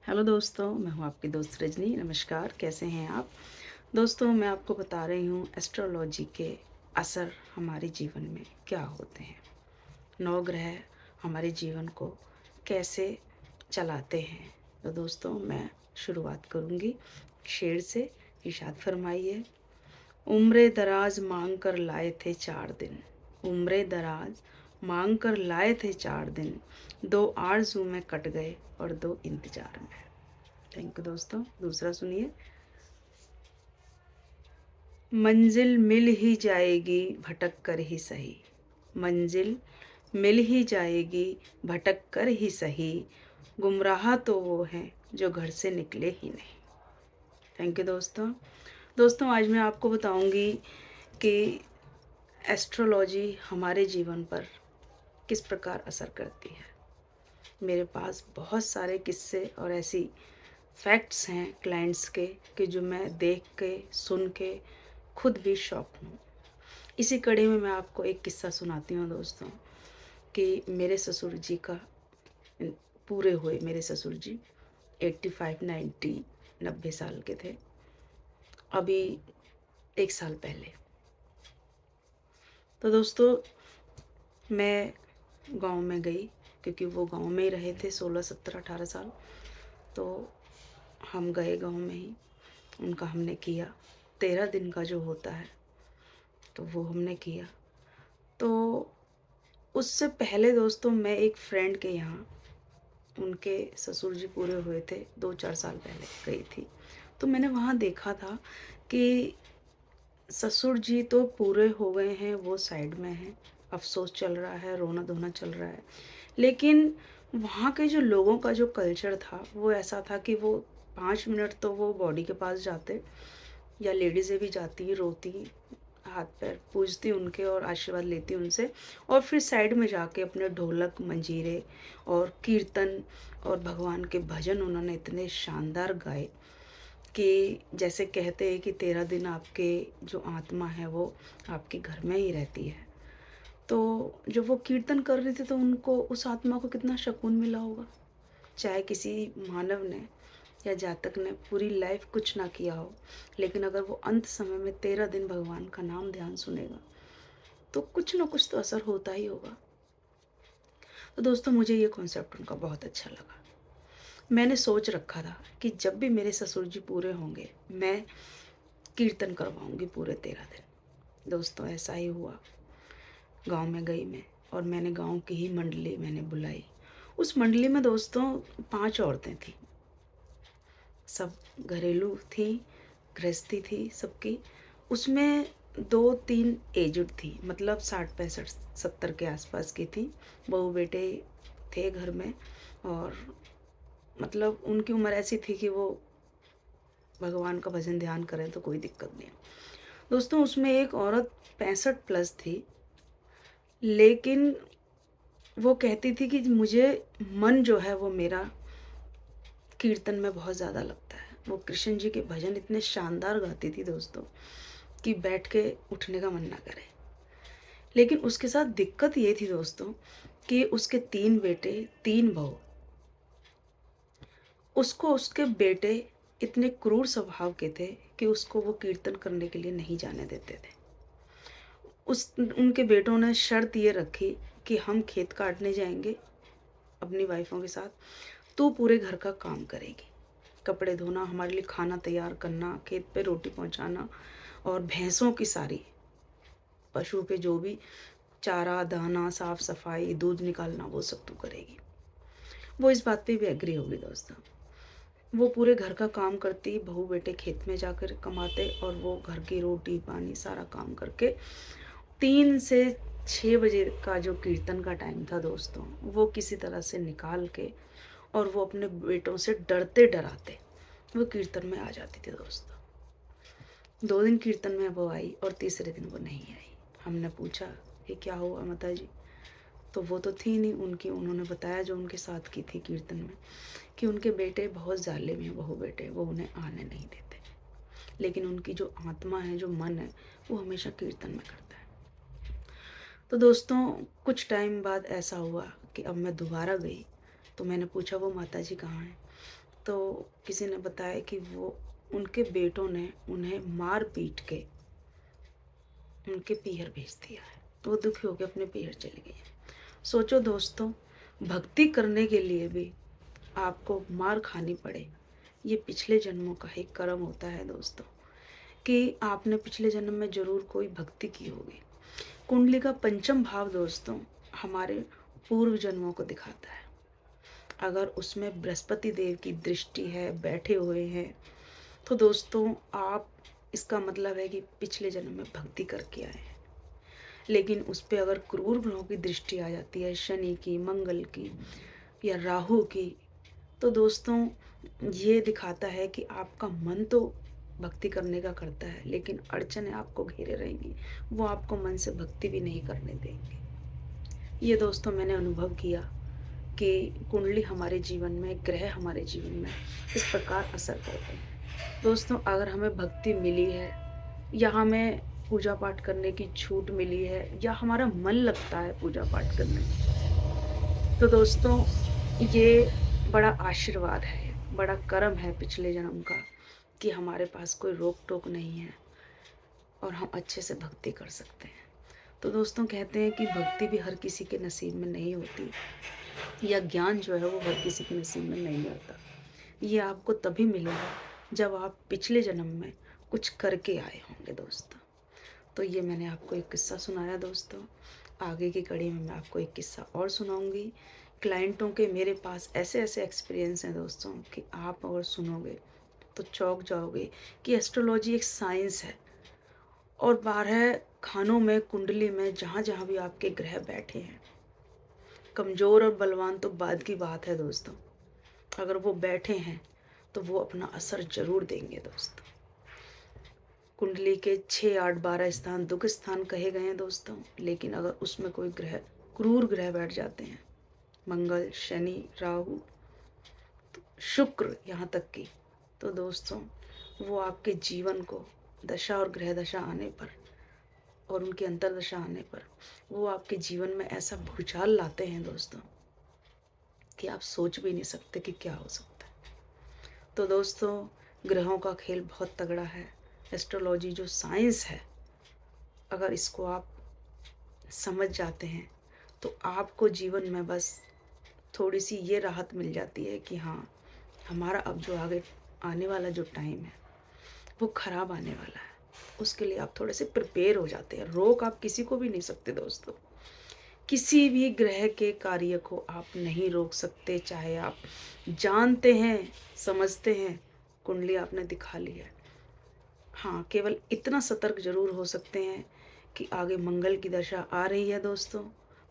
Hello दोस्तों, मैं हूँ आपकी दोस्त रजनी। नमस्कार, कैसे हैं आप? दोस्तों, मैं आपको बता रही हूँ एस्ट्रोलॉजी के असर हमारे जीवन में क्या होते हैं। 9 ग्रह हमारे जीवन को कैसे चलाते हैं। तो दोस्तों, मैं शुरुआत करूँगी शेर से। इरशाद फरमाइए। उम्रे दराज मांग कर लाए थे 4 दिन। उम्रे दराज मांग कर लाए थे 4 दिन। 2 आरज़ू में कट गए और 2 इंतजार में। थैंक यू दोस्तों। दूसरा सुनिए। मंजिल मिल ही जाएगी भटक कर ही सही। मंजिल मिल ही जाएगी भटक कर ही सही। गुमराह तो वो हैं जो घर से निकले ही नहीं। थैंक यू दोस्तों। दोस्तों, आज मैं आपको बताऊंगी कि एस्ट्रोलॉजी हमारे जीवन पर किस प्रकार असर करती है। मेरे पास बहुत सारे किस्से और ऐसी फैक्ट्स हैं क्लाइंट्स के कि जो मैं देख के सुन के खुद भी शॉक हूँ। इसी कड़ी में मैं आपको एक किस्सा सुनाती हूँ दोस्तों कि मेरे ससुर जी का पूरे हुए। मेरे ससुर जी 85 90 90 साल के थे अभी 1 साल पहले। तो दोस्तों, मैं गांव में गई क्योंकि वो गांव में ही रहे थे 16 17 18 साल। तो हम गए गांव में ही। उनका हमने किया 13 दिन का जो होता है, तो वो हमने किया। तो उससे पहले दोस्तों, मैं एक फ्रेंड के यहाँ, उनके ससुर जी पूरे हुए थे 2 4 साल पहले गई थी। तो मैंने वहाँ देखा था कि ससुर जी तो पूरे हो गए हैं, वो साइड में हैं, अफ़सोस चल रहा है, रोना-धोना चल रहा है। लेकिन वहाँ के जो लोगों का जो कल्चर था, वो ऐसा था कि वो 5 मिनट तो वो बॉडी के पास जाते, या लेडीज़ें भी जाती, रोती, हाथ-पैर पूजती उनके और आशीर्वाद लेती उनसे, और फिर साइड में जाके अपने ढोलक, मंजीरे और कीर्तन और भगवान के भजन उन्होंने इतने शानदार गाए कि जैसे कहते हैं कि 13 दिन आपके जो आत्मा है वो आपके घर में ही रहती है। तो जब वो कीर्तन कर रहे थे तो उनको, उस आत्मा को कितना सुकून मिला होगा। चाहे किसी मानव ने या जातक ने पूरी लाइफ कुछ ना किया हो, लेकिन अगर वो अंत समय में 13 दिन भगवान का नाम ध्यान सुनेगा तो कुछ ना कुछ तो असर होता ही होगा। तो दोस्तों, मुझे ये कॉन्सेप्ट उनका बहुत अच्छा लगा। मैंने सोच रखा था कि जब भी मेरे ससुर जी पूरे होंगे, मैं कीर्तन करवाऊंगी पूरे 13 दिन। दोस्तों, ऐसा ही हुआ। गांव में गई मैं, और मैंने गांव की ही मंडली मैंने बुलाई। उस मंडली में दोस्तों 5 औरतें थीं। सब घरेलू थी, गृहस्थी थी सबकी। उसमें 2 3 एजड थी, मतलब 60 65 70 के आसपास की थी। बहू बेटे थे घर में, और मतलब उनकी उम्र ऐसी थी कि वो भगवान का भजन ध्यान करें तो कोई दिक्कत नहीं। दोस्तों, उसमें एक औरत 65 प्लस थी, लेकिन वो कहती थी कि मुझे मन जो है वो मेरा कीर्तन में बहुत ज़्यादा लगता है। वो कृष्ण जी के भजन इतने शानदार गाती थी दोस्तों कि बैठ के उठने का मन ना करे। लेकिन उसके साथ दिक्कत ये थी दोस्तों कि उसके 3 बेटे, 3 बहू। उसको उसके बेटे इतने क्रूर स्वभाव के थे कि उसको वो कीर्तन करने के लिए नहीं जाने देते थे। उस उनके बेटों ने शर्त ये रखी कि हम खेत काटने जाएँगे अपनी वाइफ़ों के साथ, तू पूरे घर का काम करेगी। कपड़े धोना, हमारे लिए खाना तैयार करना, खेत पे रोटी पहुँचाना, और भैंसों की सारी, पशु के जो भी चारा, दाना, साफ-सफाई, दूध निकालना, वो सब तू करेगी। वो इस बात पे भी एग्री हो गई दोस्तों। वो पूरे घर का काम करती, बहू-बेटे खेत में जाकर कमाते, और वो घर की रोटी-पानी सारा काम करके 3 से 6 बजे का जो कीर्तन का टाइम था दोस्तों, वो किसी तरह से निकाल के, और वो अपने बेटों से डरते-डराते वो कीर्तन में आ जाती थी दोस्तों। 2 दिन कीर्तन में वो आई और तीसरे दिन वो नहीं आई। हमने पूछा, ये क्या हुआ माताजी? तो वो तो थी नहीं उनकी, उन्होंने बताया जो उनके साथ की थी कीर्तन में, कि उनके बेटे बहुत ज़ालिम हैं, बहू बेटे, वो उन्हें आने नहीं देते। लेकिन उनकी जो आत्मा है, जो मन है, वो हमेशा कीर्तन में करता है। तो दोस्तों, कुछ टाइम बाद ऐसा हुआ कि अब मैं दोबारा गई, तो मैंने पूछा वो माताजी कहाँ हैं? तो किसी ने बताया कि वो उनके बेटों ने उन्हें मार पीट के उनके पीहर भेज दिया है। तो वो दुखी होकर अपने पीहर चली गई है। सोचो दोस्तों, भक्ति करने के लिए भी आपको मार खानी पड़े, ये पिछले जन्मों का ही कर्म होता है दोस्तों, कि आपने पिछले जन्म में जरूर कोई भक्ति की होगी। कुंडली का पंचम भाव दोस्तों हमारे पूर्व जन्मों को दिखाता है। अगर उसमें बृहस्पति देव की दृष्टि है, बैठे हुए हैं, तो दोस्तों आप, इसका मतलब है कि पिछले जन्म में भक्ति करके आए हैं। लेकिन उस पर अगर क्रूर ग्रहों की दृष्टि आ जाती है, शनि की, मंगल की या राहु की, तो दोस्तों ये दिखाता है कि आपका मन तो भक्ति करने का करता है, लेकिन अड़चनें आपको घेरे रहेंगी, वो आपको मन से भक्ति भी नहीं करने देंगे। ये दोस्तों मैंने अनुभव किया कि कुंडली हमारे जीवन में, ग्रह हमारे जीवन में इस प्रकार असर करते हैं। दोस्तों अगर हमें भक्ति मिली है, या हमें पूजा पाठ करने की छूट मिली है, या हमारा मन लगता है पूजा पाठ करने में, तो दोस्तों ये बड़ा आशीर्वाद है, बड़ा कर्म है पिछले जन्म का, कि हमारे पास कोई रोक टोक नहीं है और हम अच्छे से भक्ति कर सकते हैं। तो दोस्तों कहते हैं कि भक्ति भी हर किसी के नसीब में नहीं होती, या ज्ञान जो है वो हर किसी के नसीब में नहीं आता। ये आपको तभी मिलेगा जब आप पिछले जन्म में कुछ करके आए होंगे दोस्तों। तो ये मैंने आपको एक किस्सा सुनाया दोस्तों। आगे की कड़ी में मैं आपको एक किस्सा और सुनाऊंगी। क्लाइंटों के मेरे पास ऐसे ऐसे एक्सपीरियंस हैं दोस्तों कि आप अगर सुनोगे तो चौंक जाओगे कि एस्ट्रोलॉजी एक साइंस है, और 12 खानों में, कुंडली में, जहाँ जहाँ भी आपके ग्रह बैठे हैं, कमज़ोर और बलवान तो बाद की बात है दोस्तों, अगर वो बैठे हैं तो वो अपना असर जरूर देंगे दोस्तों। कुंडली के 6, 8, 12 स्थान दुख स्थान कहे गए हैं दोस्तों, लेकिन अगर उसमें कोई ग्रह, क्रूर ग्रह बैठ जाते हैं, मंगल, शनि, राहु, शुक्र, यहाँ तक कि, तो दोस्तों वो आपके जीवन को दशा और ग्रह दशा आने पर और उनकी अंतरदशा आने पर वो आपके जीवन में ऐसा भूचाल लाते हैं दोस्तों कि आप सोच भी नहीं सकते कि क्या हो सकता है। तो दोस्तों ग्रहों का खेल बहुत तगड़ा है। एस्ट्रोलॉजी जो साइंस है, अगर इसको आप समझ जाते हैं तो आपको जीवन में बस थोड़ी सी ये राहत मिल जाती है कि हाँ, हमारा अब जो आगे आने वाला जो टाइम है वो खराब आने वाला है, उसके लिए आप थोड़े से प्रिपेयर हो जाते हैं। रोक आप किसी को भी नहीं सकते दोस्तों, किसी भी ग्रह के कार्य को आप नहीं रोक सकते, चाहे आप जानते हैं, समझते हैं, कुंडली आपने दिखा ली है। हाँ, केवल इतना सतर्क जरूर हो सकते हैं कि आगे मंगल की दशा आ रही है दोस्तों,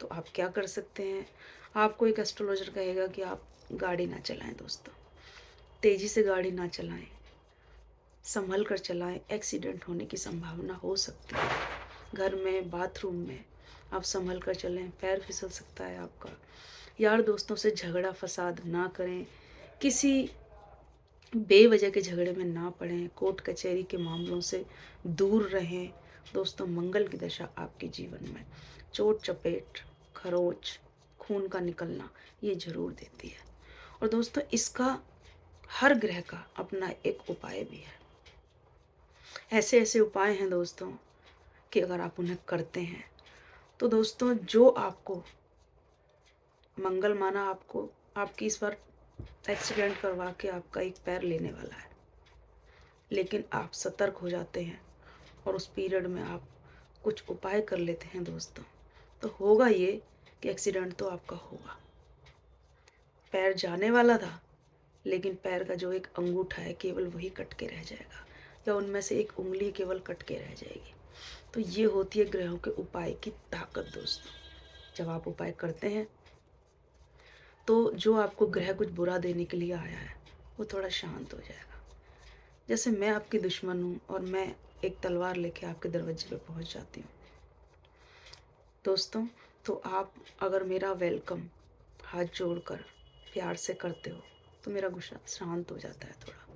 तो आप क्या कर सकते हैं। आपको एक एस्ट्रोलॉजर कहेगा कि आप गाड़ी ना चलाएं दोस्तों, तेज़ी से गाड़ी ना चलाएं, संभल कर चलाएं, एक्सीडेंट होने की संभावना हो सकती है। घर में, बाथरूम में आप संभल कर चलें, पैर फिसल सकता है आपका। यार दोस्तों से झगड़ा फसाद ना करें, किसी बेवजह के झगड़े में ना पड़ें, कोर्ट कचहरी के मामलों से दूर रहें दोस्तों। मंगल की दशा आपके जीवन में चोट चपेट, खरोच, खून का निकलना ये जरूर देती है। और दोस्तों इसका, हर ग्रह का अपना एक उपाय भी है। ऐसे ऐसे उपाय हैं दोस्तों कि अगर आप उन्हें करते हैं तो दोस्तों जो आपको मंगल माना, आपको, आपकी इस बार एक्सीडेंट करवा के आपका एक पैर लेने वाला है, लेकिन आप सतर्क हो जाते हैं और उस पीरियड में आप कुछ उपाय कर लेते हैं दोस्तों, तो होगा ये कि एक्सीडेंट तो आपका होगा। पैर जाने वाला था, लेकिन पैर का जो एक अंगूठा है केवल वही कट के रह जाएगा, या उनमें से एक उंगली केवल कट के रह जाएगी। तो ये होती है ग्रहों के उपाय की ताकत दोस्तों। जब आप उपाय करते हैं तो जो आपको ग्रह कुछ बुरा देने के लिए आया है वो थोड़ा शांत हो जाएगा। जैसे मैं आपकी दुश्मन हूँ और मैं एक तलवार लेके आपके दरवाजे पे पहुँच जाती हूँ दोस्तों, तो आप अगर मेरा वेलकम हाथ जोड़कर प्यार से करते हो तो मेरा गुस्सा शांत हो जाता है थोड़ा।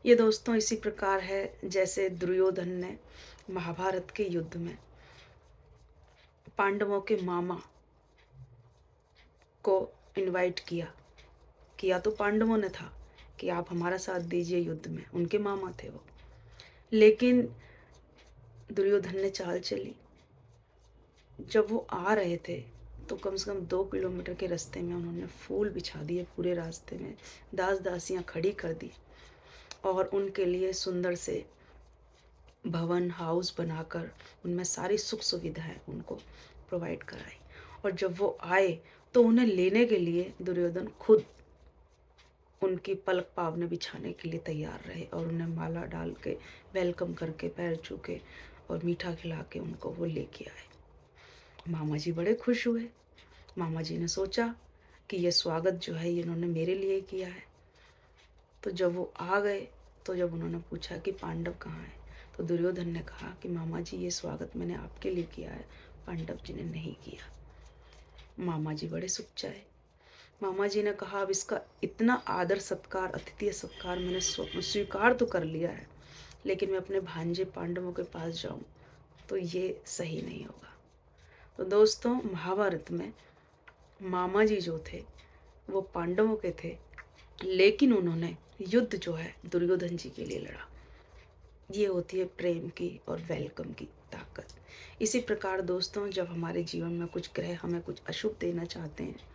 ये दोस्तों इसी प्रकार है जैसे दुर्योधन ने महाभारत के युद्ध में पांडवों के मामा को इनवाइट किया, किया तो पांडवों ने था कि आप हमारा साथ दीजिए युद्ध में, उनके मामा थे वो। लेकिन दुर्योधन ने चाल चली। जब वो आ रहे थे तो कम से कम 2 किलोमीटर के रास्ते में उन्होंने फूल बिछा दिए, पूरे रास्ते में दास दासियां खड़ी कर दी और उनके लिए सुंदर से भवन हाउस बनाकर उनमें सारी सुख सुविधाएं उनको प्रोवाइड कराई। और जब वो आए तो उन्हें लेने के लिए दुर्योधन खुद उनकी पलक पावने बिछाने के लिए तैयार रहे और उन्हें माला डाल के वेलकम करके पैर छू के और मीठा खिला के उनको वो लेके आए। मामा जी बड़े खुश हुए। मामा जी ने सोचा कि ये स्वागत जो है ये इन्होंने मेरे लिए किया है। तो जब वो आ गए तो जब उन्होंने पूछा कि पांडव कहाँ हैं, तो दुर्योधन ने कहा कि मामा जी ये स्वागत मैंने आपके लिए किया है, पांडव जी ने नहीं किया। मामा जी बड़े सुखचाए। मामा जी ने कहा अब इसका इतना आदर सत्कार, अतिथि सत्कार मैंने स्वीकार तो कर लिया है, लेकिन मैं अपने भांजे पांडवों के पास जाऊं तो ये सही नहीं होगा। तो दोस्तों, महाभारत में मामा जी जो थे वो पांडवों के थे, लेकिन उन्होंने युद्ध जो है दुर्योधन जी के लिए लड़ा। ये होती है प्रेम की और वेलकम की ताकत। इसी प्रकार दोस्तों, जब हमारे जीवन में कुछ ग्रह हमें कुछ अशुभ देना चाहते हैं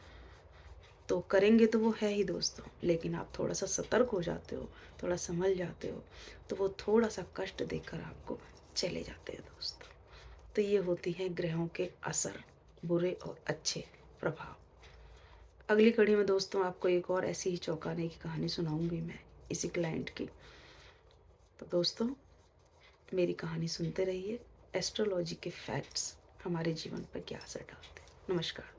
तो करेंगे तो वो है ही दोस्तों, लेकिन आप थोड़ा सा सतर्क हो जाते हो, थोड़ा समझ जाते हो तो वो थोड़ा सा कष्ट देकर आपको चले जाते हैं दोस्तों। तो ये होती हैं ग्रहों के असर, बुरे और अच्छे प्रभाव। अगली कड़ी में दोस्तों आपको एक और ऐसी ही चौंकाने की कहानी सुनाऊंगी मैं, इसी क्लाइंट की। तो दोस्तों, मेरी कहानी सुनते रहिए। एस्ट्रोलॉजी के फैक्ट्स हमारे जीवन पर क्या असर डालते हैं। नमस्कार।